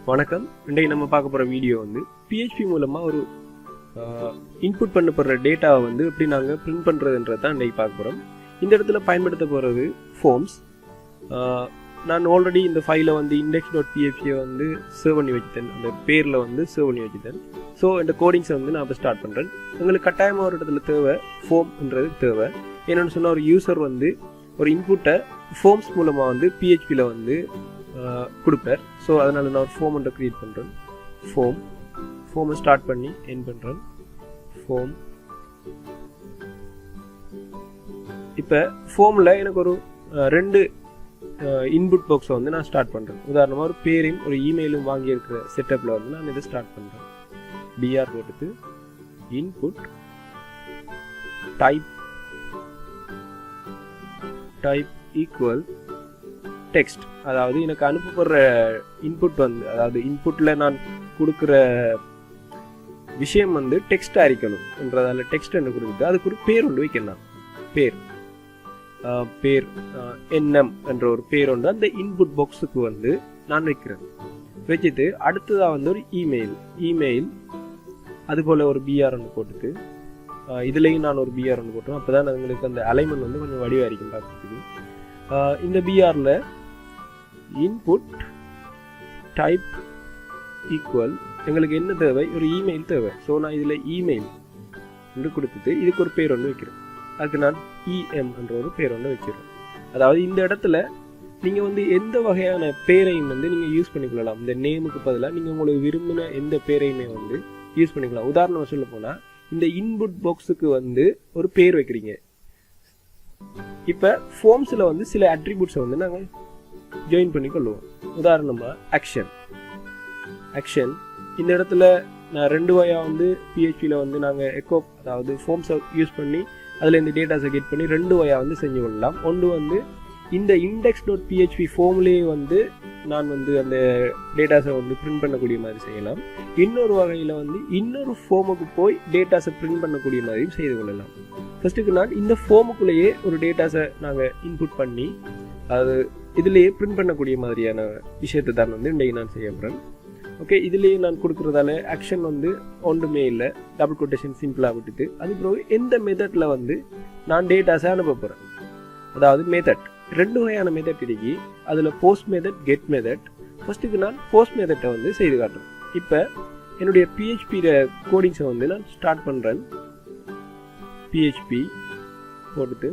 வணக்கம். இன்றைக்கு நம்ம பார்க்க போகிற வீடியோ வந்து PHP மூலமாக ஒரு இன்புட் பண்ணப்படுற டேட்டாவை வந்து எப்படி நாங்கள் பிரிண்ட் பண்ணுறதுன்றது தான் இன்றைக்கு பார்க்க போகிறோம். இந்த இடத்துல பயன்படுத்த போகிறது ஃபார்ம்ஸ். நான் ஆல்ரெடி இந்த ஃபைலை வந்து index.php வந்து சேவ் பண்ணி வச்சுட்டேன், அந்த பேரில் வந்து சேவ் பண்ணி வச்சுட்டேன். ஸோ இந்த கோடிங்ஸை வந்து நான் இப்போ ஸ்டார்ட் பண்ணுறேன். உங்களுக்கு கட்டாயமாக ஒரு இடத்துல தேவை ஃபார்ம்ன்றது தேவை. என்னென்னு சொன்னால் ஒரு யூசர் வந்து ஒரு இன்புட்டை ஃபார்ம்ஸ் மூலமாக வந்து PHPயில் வந்து கொடுப்பார். ஸோ அதனால் நான் ஒரு ஃபார்ம் ஒன்றை க்ரியேட் பண்ணுறேன். ஃபார்மை ஸ்டார்ட் பண்ணி என் பண்ணுறேன். ஃபார்ம் இப்போ ஃபார்மில் எனக்கு ஒரு ரெண்டு இன்புட் பாக்ஸை வந்து நான் ஸ்டார்ட் பண்ணுறேன். உதாரணமாக ஒரு பேரையும் ஒரு இமெயிலும் வாங்கியிருக்கிற செட்டப்பில் வந்து நான் இதை ஸ்டார்ட் பண்ணுறேன். பிஆர் போட்டுட்டு இன்புட் டைப் ஈக்குவல் டெக்ஸ்ட். அதாவது எனக்கு அனுப்பப்படுற இன்புட் வந்து, அதாவது இன்புட்டில் நான் கொடுக்குற விஷயம் வந்து டெக்ஸ்டாக இருக்கணும் என்றதால டெக்ஸ்ட் என்ன கொடுக்குது, அதுக்கு ஒரு பேர் ஒன்று வைக்கலாம். பேர் என்எம் என்ற ஒரு பேர் ஒன்று அந்த இன்புட் பாக்ஸுக்கு வந்து நான் வைக்கிறேன். வச்சுட்டு அடுத்ததாக வந்து ஒரு இமெயில் அதுபோல் ஒரு பிஆர் ஒன்று போட்டுட்டு இதுலேயும் நான் ஒரு பிஆர் ஒன்று போட்டோம். அப்போ தான் எங்களுக்கு அந்த அலைன்மெண்ட் வந்து கொஞ்சம் வடிவாக இருக்கும் பார்க்குறதுக்கு. இந்த பிஆரில் இன்புட் டைப் ஈக்குவல் எங்களுக்கு என்ன தேவை, ஒரு இமெயில் தேவை. ஸோ நான் இதில் இமெயில் என்று கொடுத்துட்டு இதுக்கு ஒரு பேர் ஒன்று வைக்கிறேன். அதுக்கு நான் இஎம் என்ற ஒரு பேர் ஒன்று வச்சிடுறேன். அதாவது இந்த இடத்துல நீங்கள் வந்து எந்த வகையான பேரையும் வந்து நீங்கள் யூஸ் பண்ணிக்கொள்ளலாம். இந்த நேமுக்கு பதிலாக நீங்கள் உங்களுக்கு விரும்பின எந்த பேரையுமே வந்து யூஸ் பண்ணிக்கலாம். உதாரணமாக சொல்ல போனால் இந்த இன்புட் பாக்ஸுக்கு வந்து ஒரு பேர் வைக்கிறீங்க. இப்போ ஃபார்ம்ஸில் வந்து சில அட்ரிபியூட்ஸை வந்து நாங்கள் ஜாயின் பண்ணி கொள்ளுவோம். உதாரணமாக ஆக்ஷன் இந்த இடத்துல நான் ரெண்டு வகையாக வந்து PHPயில் வந்து நாங்கள் அதாவது ஃபார்ம்ஸை யூஸ் பண்ணி அதில் இந்த டேட்டாஸை கெட் பண்ணி ரெண்டு வகையாக வந்து செஞ்சு கொள்ளலாம். ஒன்று வந்து இந்த index.php ஃபார்ம்லேயே வந்து நான் வந்து அந்த டேட்டாஸை வந்து பிரிண்ட் பண்ணக்கூடிய மாதிரி செய்யலாம். இன்னொரு வகையில் வந்து இன்னொரு ஃபார்முக்கு போய் டேட்டாஸை பிரிண்ட் பண்ணக்கூடிய மாதிரியும் செய்து கொள்ளலாம். ஃபர்ஸ்ட்டுக்கு நான் இந்த ஃபார்முக்குள்ளேயே ஒரு டேட்டாஸை நாங்கள் இன்புட் பண்ணி அது இதுலேயே பிரிண்ட் பண்ணக்கூடிய மாதிரியான விஷயத்தை தான் வந்து இன்றைக்கு நான் செய்ய போகிறேன். ஓகே, இதுலேயே நான் கொடுக்குறதால ஆக்ஷன் வந்து ஒன்றுமே இல்லை, டபுள் கொட்டேஷன் சிம்பிளாக விட்டுட்டு அதுக்கப்புறம் எந்த மெத்தடில் வந்து நான் டேட்டாஸை அனுப்ப போகிறேன். அதாவது மெத்தட் ரெண்டு வகையான மெத்தட் இருக்கு. அதில் போஸ்ட் மெத்தட், கெட் மெத்தட். ஃபர்ஸ்ட்டுக்கு நான் போஸ்ட் மெத்தட்டை வந்து செய்து காட்டுறேன். இப்போ என்னுடைய PHP கோடிங்ஸை வந்து நான் ஸ்டார்ட் பண்ணுறேன். PHP போட்டுட்டு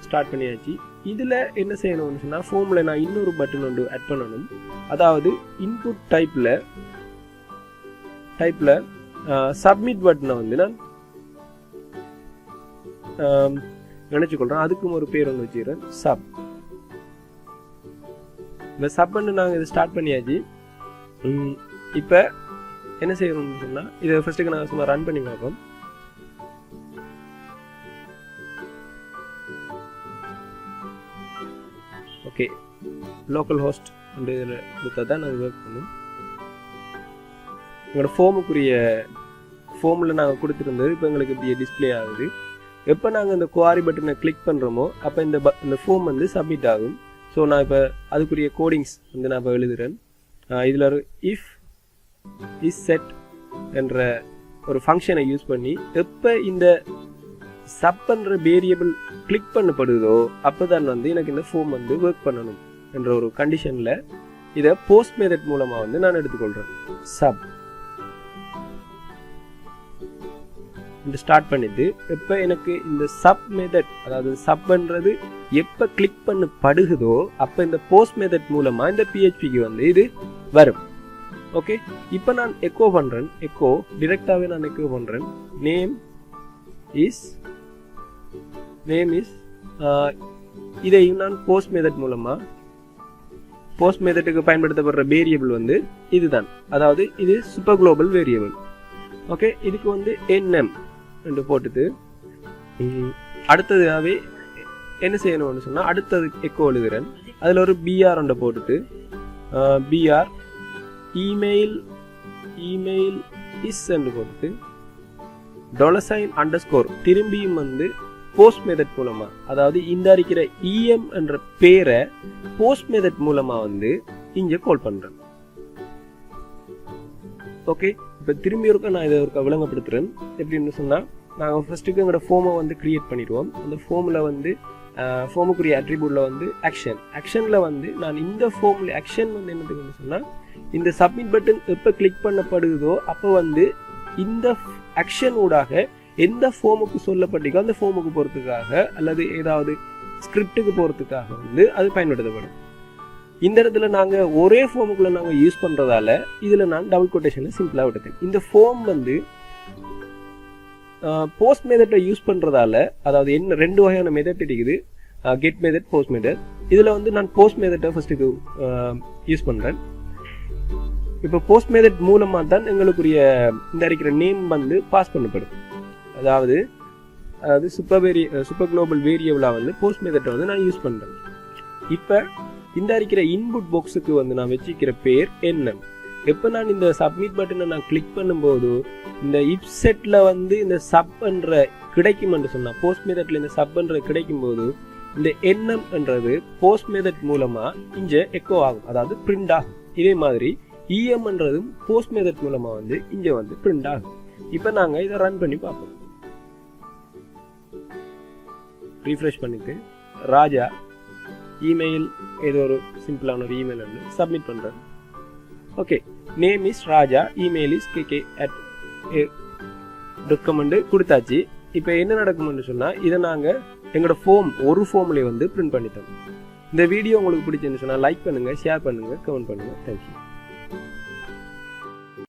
ஸ்டார்ட் பண்ணியாச்சு. இதில் என்ன செய்யணும்னு சொன்னால் ஃபார்மில் நான் இன்னொரு பட்டன் ஒன்று ஆட் பண்ணணும். அதாவது இன்புட் டைப்பில் சப்மிட் பட்டனை வந்து நான் நினச்சிக்கொள்கிறேன். அதுக்கும் ஒரு பேர் ஒன்று வச்சுக்கிறேன், சப். இந்த சப் பண்ணி நாங்கள் இதை ஸ்டார்ட் பண்ணியாச்சு. இப்போ என்ன செய்யணும்னு சொன்னால் இதை ஃபர்ஸ்ட்டுக்கு நாங்கள் சும்மா ரன் பண்ணி பார்ப்போம். ஓகே, லோக்கல் ஹோஸ்ட் அந்த இதில் கொடுத்தா தான் நாங்கள் ஒர்க் பண்ணும். எங்களோட ஃபார்மில் நாங்கள் கொடுத்துருந்தது இப்போ எங்களுக்கு இப்படி டிஸ்பிளே ஆகுது. எப்போ நாங்கள் இந்த குவாரி பட்டனை கிளிக் பண்ணுறோமோ அப்போ இந்த ஃபார்ம் வந்து சப்மிட் ஆகும். ஸோ நான் இப்போ அதுக்குரிய கோடிங்ஸ் வந்து நான் இப்போ எழுதுகிறேன். இதில் ஒரு இஸ் செட் என்ற ஒரு ஃபங்க்ஷனை யூஸ் பண்ணி எப்போ இந்த சப் பண்ணுற வேரியபிள் கிளிக் பண்ணப்படுதோ அப்போ தான் வந்து எனக்கு இந்த ஃபார்ம் வந்து ஒர்க் பண்ணணும் என்ற ஒரு கண்டிஷனில் இதை போஸ்ட் மெத்தட் மூலமாக வந்து நான் எடுத்துக்கொள்கிறேன். சப் ஸ்டார்ட் பண்ணிட்டு எப்போ எனக்கு இந்த சப் மெத்தட், அதாவது சப் பண்ணுறது எப்போ கிளிக் பண்ணப்படுகுதோ அப்போ இந்த போஸ்ட் மெத்தட் மூலமாக இந்த PHPக்கு வந்து இது வரும். ஓகே, இப்போ நான் எக்கோ பண்ணுறேன். டிரெக்டாகவே நான் எக்கோ பண்ணுறேன். நேம் இஸ் இதையும் நான் போஸ்ட் மெத்தட் மூலமாக போஸ்ட் மெத்தட்டுக்கு பயன்படுத்தப்படுற வேரியபிள் வந்து இதுதான். அதாவது இது சூப்பர் குளோபல் வேரியபிள். ஓகே, இதுக்கு வந்து என்எம் என்று போட்டுட்டு அடுத்ததாகவே என்ன செய்யணும்னு சொன்னால் அடுத்தது எக்கோ எழுதுகிறேன். அதில் ஒரு பிஆர் ஒன்றை போட்டுட்டு பிஆர் இமெயில் இஸ் என்று போட்டுட்டு $_ திரும்பியும் வந்து போஸ்ட் மெத்தட் மூலமா, அதாவது இந்த இருக்கிற இஎம் என்ற பேரை போஸ்ட் மெத்தட் மூலமா வந்து இங்கே கால் பண்ணுறேன். ஓகே, இப்போ திரும்பி ஒருக்கா நான் இதை ஒருக்கா விளங்கப்படுத்துகிறேன். எப்படின்னு சொன்னால், நாங்கள் ஃபஸ்ட்டுக்கு எங்களோட ஃபார்மை வந்து க்ரியேட் பண்ணிடுவோம். அந்த ஃபார்மில் வந்து ஃபார்முக்குரிய அட்ரிபியூட்டில் வந்து ஆக்ஷனில் வந்து நான் இந்த ஃபார்மில் ஆக்ஷன் வந்து என்னதுன்னு சொன்னால், இந்த சப்மிட் பட்டன் எப்போ கிளிக் பண்ணப்படுதோ அப்போ வந்து இந்த ஆக்ஷன் ஊடாக எந்த ஃபார்முக்கு சொல்லப்பட்டிருக்கோ அந்த ஃபார்முக்கு போகிறதுக்காக அல்லது ஏதாவது ஸ்கிரிப்டுக்கு போகிறதுக்காக வந்து அது பயன்படுத்தப்படும். இந்த இடத்துல நாங்கள் ஒரே ஃபார்முக்குள்ளே நாங்கள் யூஸ் பண்ணுறதால இதில் நான் டபுள் கொட்டேஷனில் சிம்பிளாக விட்டுட்டேன். இந்த ஃபார்ம் வந்து போஸ்ட் மெத்தட்டை யூஸ் பண்ணுறதால, அதாவது என்ன 2 வகையான மெத்தட் இருக்குது, கெட் மெத்தட், போஸ்ட் மெத்தட். இதில் வந்து நான் போஸ்ட் மெத்தட்டை ஃபஸ்ட்டுக்கு யூஸ் பண்ணுறேன். இப்போ போஸ்ட் மெத்தட் மூலமாக தான் எங்களுக்குரிய இந்த இருக்கிற நேம் வந்து பாஸ் பண்ணப்படும். அதாவது சூப்பர் குளோபல் வேரியபிளாக வந்து போஸ்ட் மெத்தட்டை வந்து நான் யூஸ் பண்ணுறேன். இப்போ இந்த இருக்கிற இன்புட் பாக்ஸுக்கு வந்து நான் வச்சுக்கிற பேர் என்ன. எப்போ நான் இந்த சப்மிட் பட்டனை நான் கிளிக் பண்ணும்போது இந்த இப் செட்டில் வந்து இந்த சப் என்ற கிடைக்கும்னு சொன்னால், போஸ்ட் மெத்தட்டில் இந்த சப் என்ற கிடைக்கும்போது இந்த எண்ணம் என்றது போஸ்ட் மெத்தட் மூலமாக இங்கே எக்கோ ஆகும், அதாவது பிரிண்ட் ஆகும். இதே மாதிரி இஎம்ன்றதும் போஸ்ட் மெத்தட் மூலமாக வந்து இங்கே வந்து பிரிண்ட் ஆகும். இப்போ நாங்கள் இதை ரன் பண்ணி பார்ப்போம். ரீஃப்ரெஷ் பண்ணிட்டு ராஜா இமெயில், ஏதோ ஒரு சிம்பிளான ஒரு இமெயில் வந்து சப்மிட் பண்ணுறேன். Okay, name is Raja, email is kk@.com கொடுத்தாச்சு. இப்போ என்ன நடக்கும்னு சொன்னால், இதை நாங்கள் எங்களோட ஒரு ஃபார்ம்லேயே வந்து பிரிண்ட் பண்ணித்தோம். இந்த வீடியோ உங்களுக்கு பிடிச்சிருந்துச்சுன்னா லைக் பண்ணுங்கள், ஷேர் பண்ணுங்கள், கமெண்ட் பண்ணுங்கள். தேங்க்யூ.